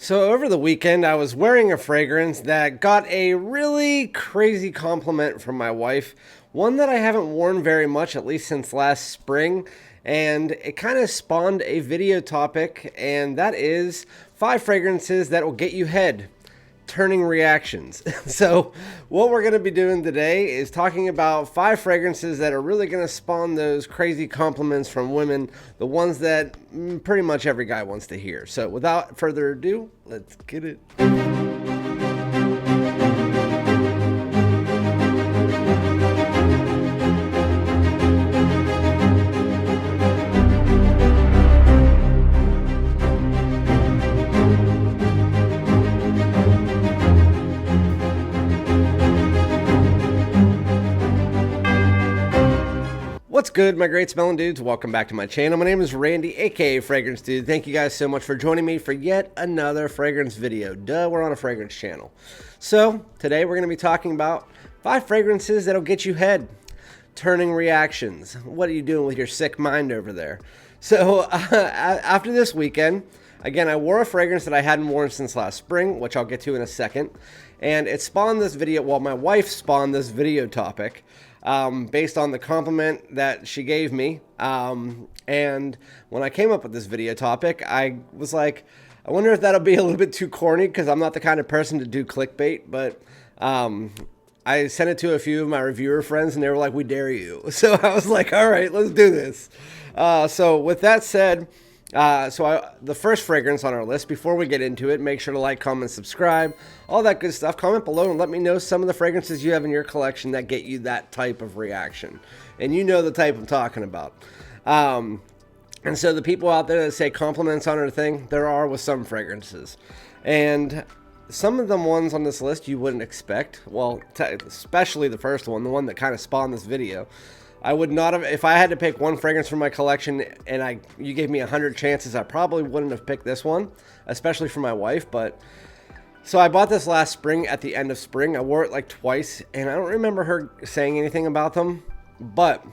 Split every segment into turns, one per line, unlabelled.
So over the weekend, I was wearing a fragrance that got a really crazy compliment from my wife. One that I haven't worn very much, at least since last spring. And it kind of spawned a video topic, and that is 5 fragrances that will get you head. Turning reactions. So what we're going to be doing today is talking about 5 fragrances that are really going to spawn those crazy compliments from women, the ones that pretty much every guy wants to hear. So without further ado, let's get it. What's good, my great smelling dudes? Welcome back to my channel. My name is Randy, aka Fragrance Dude. Thank you guys so much for joining me for yet another fragrance video. Duh, we're on a fragrance channel. So today we're going to be talking about 5 fragrances that'll get you head. Turning reactions. What are you doing with your sick mind over there? So after this weekend, again, I wore a fragrance that I hadn't worn since last spring, which I'll get to in a second. And it spawned this video, well, my wife spawned this video topic. Based on the compliment that she gave me. And when I came up with this video topic, I was like, I wonder if that'll be a little bit too corny because I'm not the kind of person to do clickbait, but I sent it to a few of my reviewer friends and they were like, we dare you. So I was like, all right, let's do this. So with that said, the first fragrance on our list, before we get into it, make sure to like, comment, subscribe, all that good stuff. Comment below and let me know some of the fragrances you have in your collection that get you that type of reaction. And you know the type I'm talking about. And so the people out there that say compliments on our thing, there are with some fragrances. And some of the ones on this list you wouldn't expect. Well, especially the first one, the one that kind of spawned this video. I would not have, if I had to pick one fragrance from my collection and you gave me 100 chances, I probably wouldn't have picked this one, especially for my wife. But so I bought this last spring at the end of spring. I wore it like twice and I don't remember her saying anything about them, but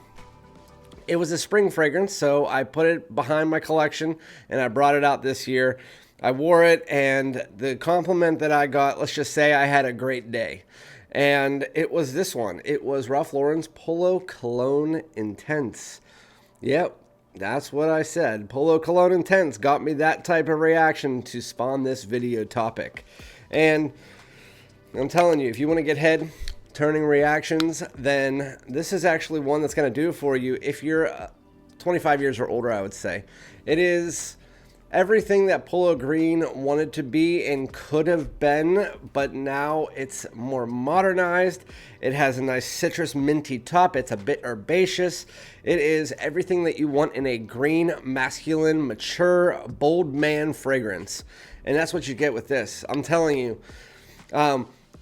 it was a spring fragrance. So I put it behind my collection and I brought it out this year. I wore it and the compliment that I got, let's just say I had a great day. And it was this one. It was Ralph Lauren's Polo Cologne Intense. Yep, that's what I said. Polo Cologne Intense got me that type of reaction to spawn this video topic. And I'm telling you, if you want to get head turning reactions, then this is actually one that's going to do it for you if you're 25 years or older, I would say. It is everything that Polo Green wanted to be and could have been, but now it's more modernized. It has a nice citrus minty top. It's a bit herbaceous. It is everything that you want in a green, masculine, mature, bold man fragrance. And that's what you get with this. I'm telling you,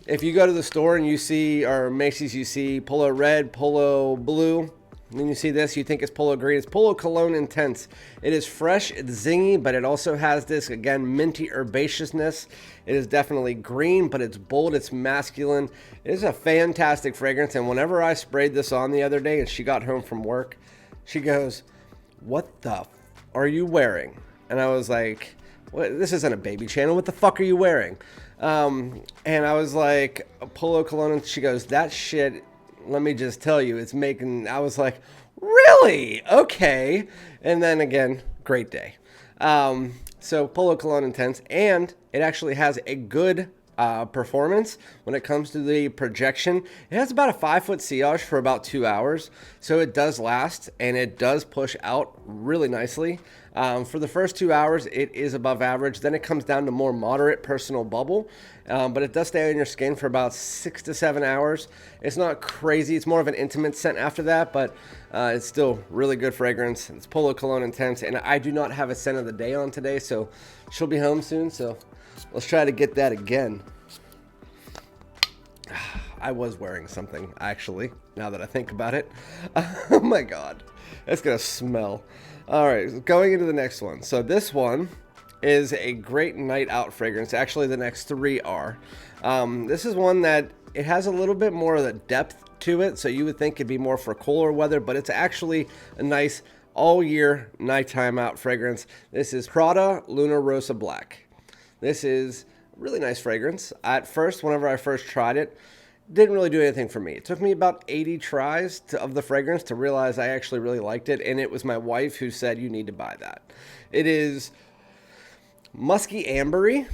if you go to the store and you see, or Macy's, you see Polo Red, Polo Blue, and then you see this, you think it's Polo Green. It's Polo Cologne Intense. It is fresh, it's zingy, but it also has this, again, minty herbaceousness. It is definitely green, but it's bold, it's masculine. It is a fantastic fragrance, and whenever I sprayed this on the other day and she got home from work, she goes, what the f are you wearing? And I was like, what? This isn't a baby channel. What the fuck are you wearing? And I was like, Polo Cologne, and she goes, that shit, let me just tell you, it's making, I was like, really? Okay. And then again, great day. So Polo Cologne Intense, and it actually has a good performance when it comes to the projection. It has about a 5-foot sillage for about 2 hours. So it does last and it does push out really nicely. For the first 2 hours, it is above average. Then it comes down to more moderate personal bubble. But it does stay on your skin for about 6 to 7 hours. It's not crazy. It's more of an intimate scent after that, but it's still really good fragrance. It's Polo Cologne Intense, and I do not have a scent of the day on today, so she'll be home soon, so let's try to get that again. I was wearing something, actually, now that I think about it. Oh my God, it's gonna smell. All right, going into the next one. So this one is a great night out fragrance. Actually, the next 3 are. This is one that it has a little bit more of the depth to it, so you would think it'd be more for cooler weather, but it's actually a nice all year nighttime out fragrance. This is Prada Luna Rossa Black. This is a really nice fragrance. At first, whenever I first tried it, didn't really do anything for me. It took me about 80 tries of the fragrance to realize I actually really liked it, and it was my wife who said, you need to buy that. It is musky ambery,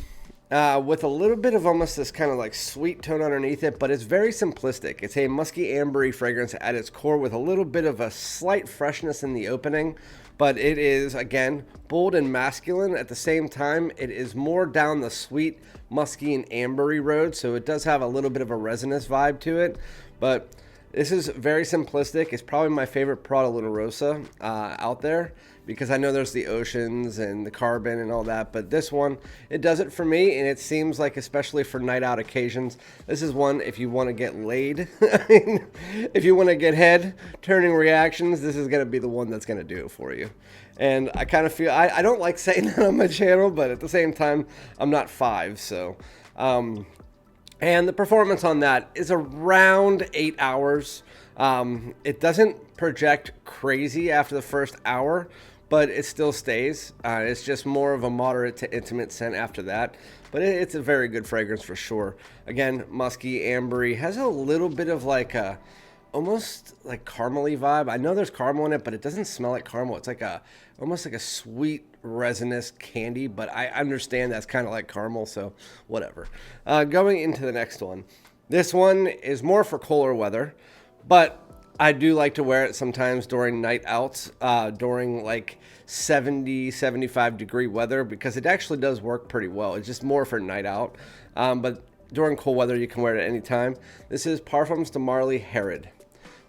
with a little bit of almost this kind of like sweet tone underneath it, but it's very simplistic. It's a musky ambery fragrance at its core with a little bit of a slight freshness in the opening, but it is, again, bold and masculine. At the same time, it is more down the sweet, musky, and ambery road, so it does have a little bit of a resinous vibe to it, but this is very simplistic. It's probably my favorite Prada Rossa out there, because I know there's the oceans and the carbon and all that, but this one, it does it for me, and it seems like, especially for night out occasions, this is one if you want to get laid. If you want to get head turning reactions, this is going to be the one that's going to do it for you. And I kind of feel, I don't like saying that on my channel, but at the same time, I'm not 5, so and the performance on that is around 8 hours. It doesn't project crazy after the first hour, but it still stays. It's just more of a moderate to intimate scent after that. But it's a very good fragrance for sure. Again, musky, ambery, has a little bit of like a, almost like caramely vibe. I know there's caramel in it, but it doesn't smell like caramel. It's like almost like a sweet resinous candy, but I understand that's kind of like caramel, so whatever. Going into the next one. This one is more for cooler weather, but I do like to wear it sometimes during night outs, during like 70, 75 degree weather, because it actually does work pretty well. It's just more for night out, but during cool weather, you can wear it at any time. This is Parfums de Marly Herod.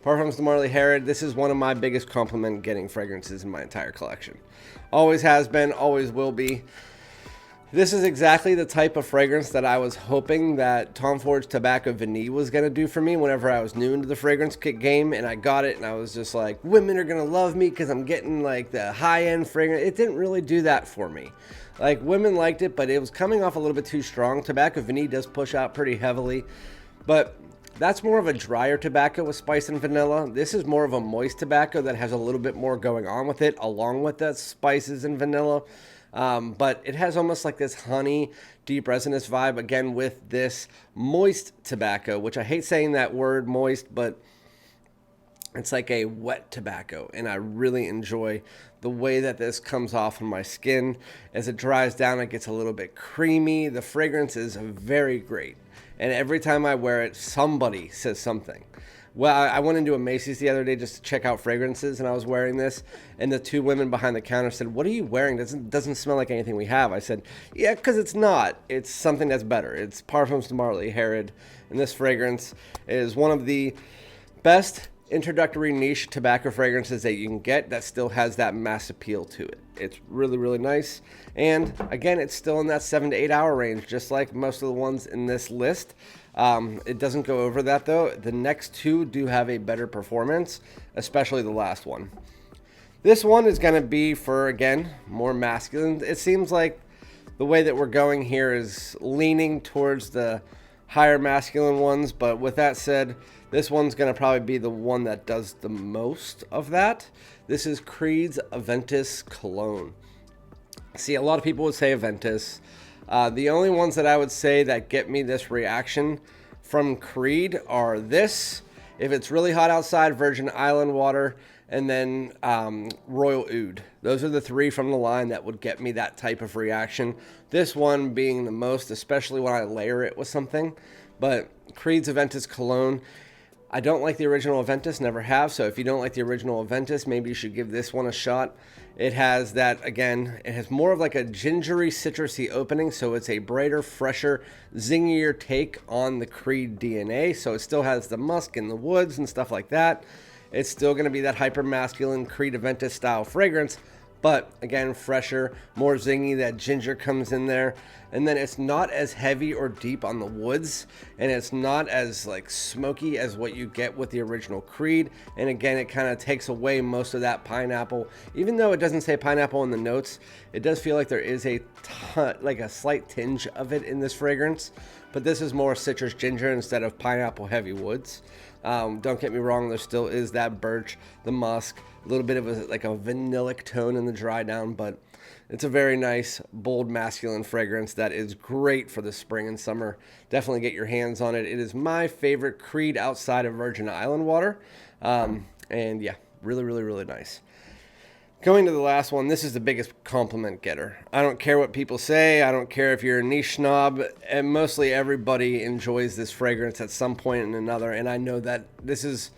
Parfums de Marly Herod, this is one of my biggest compliment getting fragrances in my entire collection. Always has been, always will be. This is exactly the type of fragrance that I was hoping that Tom Ford's Tobacco Vanille was going to do for me whenever I was new into the fragrance kit game, and I got it and I was just like, women are going to love me because I'm getting like the high-end fragrance. It didn't really do that for me. Like, women liked it, but it was coming off a little bit too strong. Tobacco Vanille does push out pretty heavily, but that's more of a drier tobacco with spice and vanilla. This is more of a moist tobacco that has a little bit more going on with it, along with that spices and vanilla. But it has almost like this honey, deep resinous vibe, again, with this moist tobacco, which I hate saying that word moist, but it's like a wet tobacco, and I really enjoy the way that this comes off on my skin. As it dries down, it gets a little bit creamy. The fragrance is very great, and every time I wear it, somebody says something. Well, I went into a Macy's the other day just to check out fragrances, and I was wearing this, and the two women behind the counter said, "What are you wearing? Doesn't smell like anything we have." I said, "Yeah, because it's not. It's something that's better. It's Parfums de Marly Herod, and this fragrance is one of the best introductory niche tobacco fragrances that you can get that still has that mass appeal to it. It's really, really nice. And again, it's still in that 7 to 8 hour range, just like most of the ones in this list. It doesn't go over that though. The next two do have a better performance, especially the last one. This one is going to be for, again, more masculine. It seems like the way that we're going here is leaning towards the higher masculine ones, but with that said, this one's going to probably be the one that does the most of that. This is Creed's Aventus Cologne. See, a lot of people would say Aventus. The only ones that I would say that get me this reaction from Creed are this, if it's really hot outside, Virgin Island water, and then Royal Oud. Those are the three from the line that would get me that type of reaction. This one being the most, especially when I layer it with something. But Creed's Aventus Cologne, I don't like the original Aventus, never have. So if you don't like the original Aventus, maybe you should give this one a shot. It has that, again, it has more of like a gingery, citrusy opening. So it's a brighter, fresher, zingier take on the Creed DNA. So it still has the musk and the woods and stuff like that. It's still going to be that hyper masculine Creed Aventus style fragrance, but again, fresher, more zingy. That ginger comes in there, and then it's not as heavy or deep on the woods, and it's not as like smoky as what you get with the original Creed. And again, it kind of takes away most of that pineapple. Even though it doesn't say pineapple in the notes, it does feel like there is a slight tinge of it in this fragrance. But this is more citrus ginger instead of pineapple heavy woods. Don't get me wrong, there still is that birch, the musk, a little bit of a vanillic tone in the dry down, but It's a very nice, bold, masculine fragrance that is great for the spring and summer. Definitely get your hands on it. It is my favorite Creed outside of Virgin Island water. And yeah, really, really, really nice. Going to the last one, this is the biggest compliment getter. I don't care what people say. I don't care if you're a niche snob. And mostly everybody enjoys this fragrance at some point and another. And I know that this is,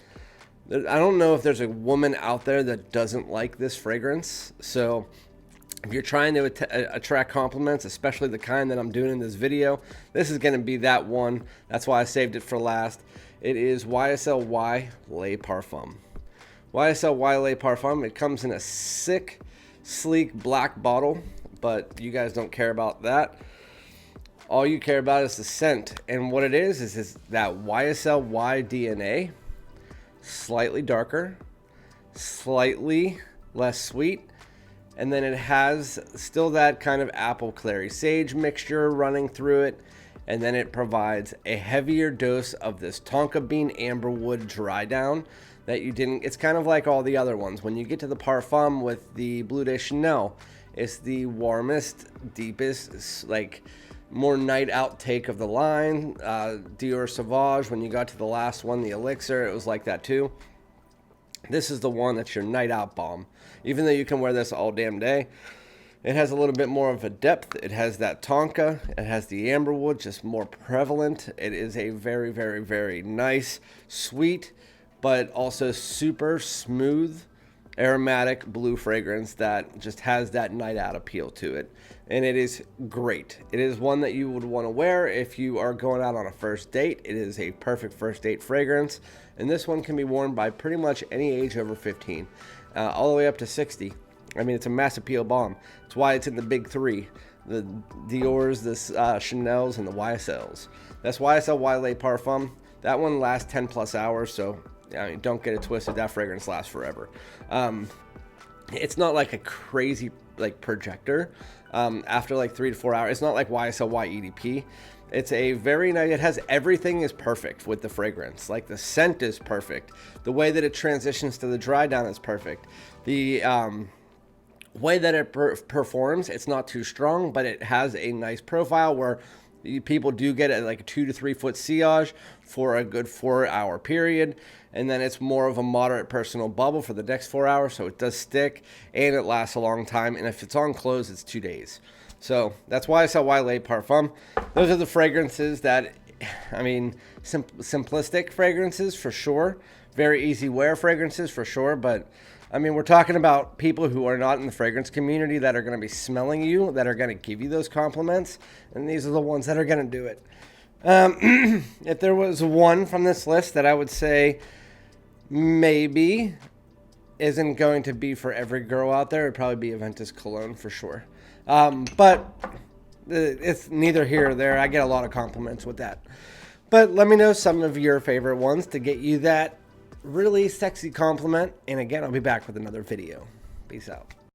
I don't know if there's a woman out there that doesn't like this fragrance. So if you're trying to attract compliments, especially the kind that I'm doing in this video, this is going to be that one. That's why I saved it for last. It is YSL Y Le Parfum. YSL Y Le Parfum. It comes in a sick, sleek black bottle, but you guys don't care about that. All you care about is the scent. And what it is that YSL Y DNA, slightly darker, slightly less sweet, and then it has still that kind of apple clary sage mixture running through it, and then it provides a heavier dose of this tonka bean amberwood dry down that you didn't. It's kind of like all the other ones. When you get to the Parfum with the Bleu de Chanel, it's the warmest, deepest, like more night out take of the line. Dior Sauvage, when you got to the last one, the Elixir, it was like that too. This is the one that's your night out bomb. Even though you can wear this all damn day, it has a little bit more of a depth. It has that tonka. It has the amberwood, just more prevalent. It is a very, very, very nice, sweet, but also super smooth, aromatic blue fragrance that just has that night out appeal to it. And it is great. It is one that you would want to wear if you are going out on a first date. It is a perfect first date fragrance. And this one can be worn by pretty much any age over 15, all the way up to 60. I mean, it's a mass appeal bomb. It's why it's in the big three: the Dior's, the Chanel's, and the YSL's. That's YSL Y Le Parfum. That one lasts 10 plus hours, so I mean, don't get it twisted. That fragrance lasts forever. It's not like a crazy like projector. After like 3 to 4 hours, it's not like YSL Y EDP. It's a very nice, it has everything is perfect with the fragrance. Like the scent is perfect. The way that it transitions to the dry down is perfect. The way that it performs, it's not too strong, but it has a nice profile where people do get it like a 2 to 3 foot sillage for a good 4-hour period. And then it's more of a moderate personal bubble for the next 4 hours. So it does stick and it lasts a long time. And if it's on clothes, it's 2 days. So that's why I sell Y Le Parfum. Those are the fragrances that, I mean, simplistic fragrances for sure. Very easy wear fragrances for sure. But I mean, we're talking about people who are not in the fragrance community that are going to be smelling you, that are going to give you those compliments. And these are the ones that are going to do it. If there was one from this list that I would say maybe isn't going to be for every girl out there, it'd probably be Aventus Cologne for sure. But it's neither here or there. I get a lot of compliments with that. But let me know some of your favorite ones to get you that really sexy compliment. And again, I'll be back with another video. Peace out.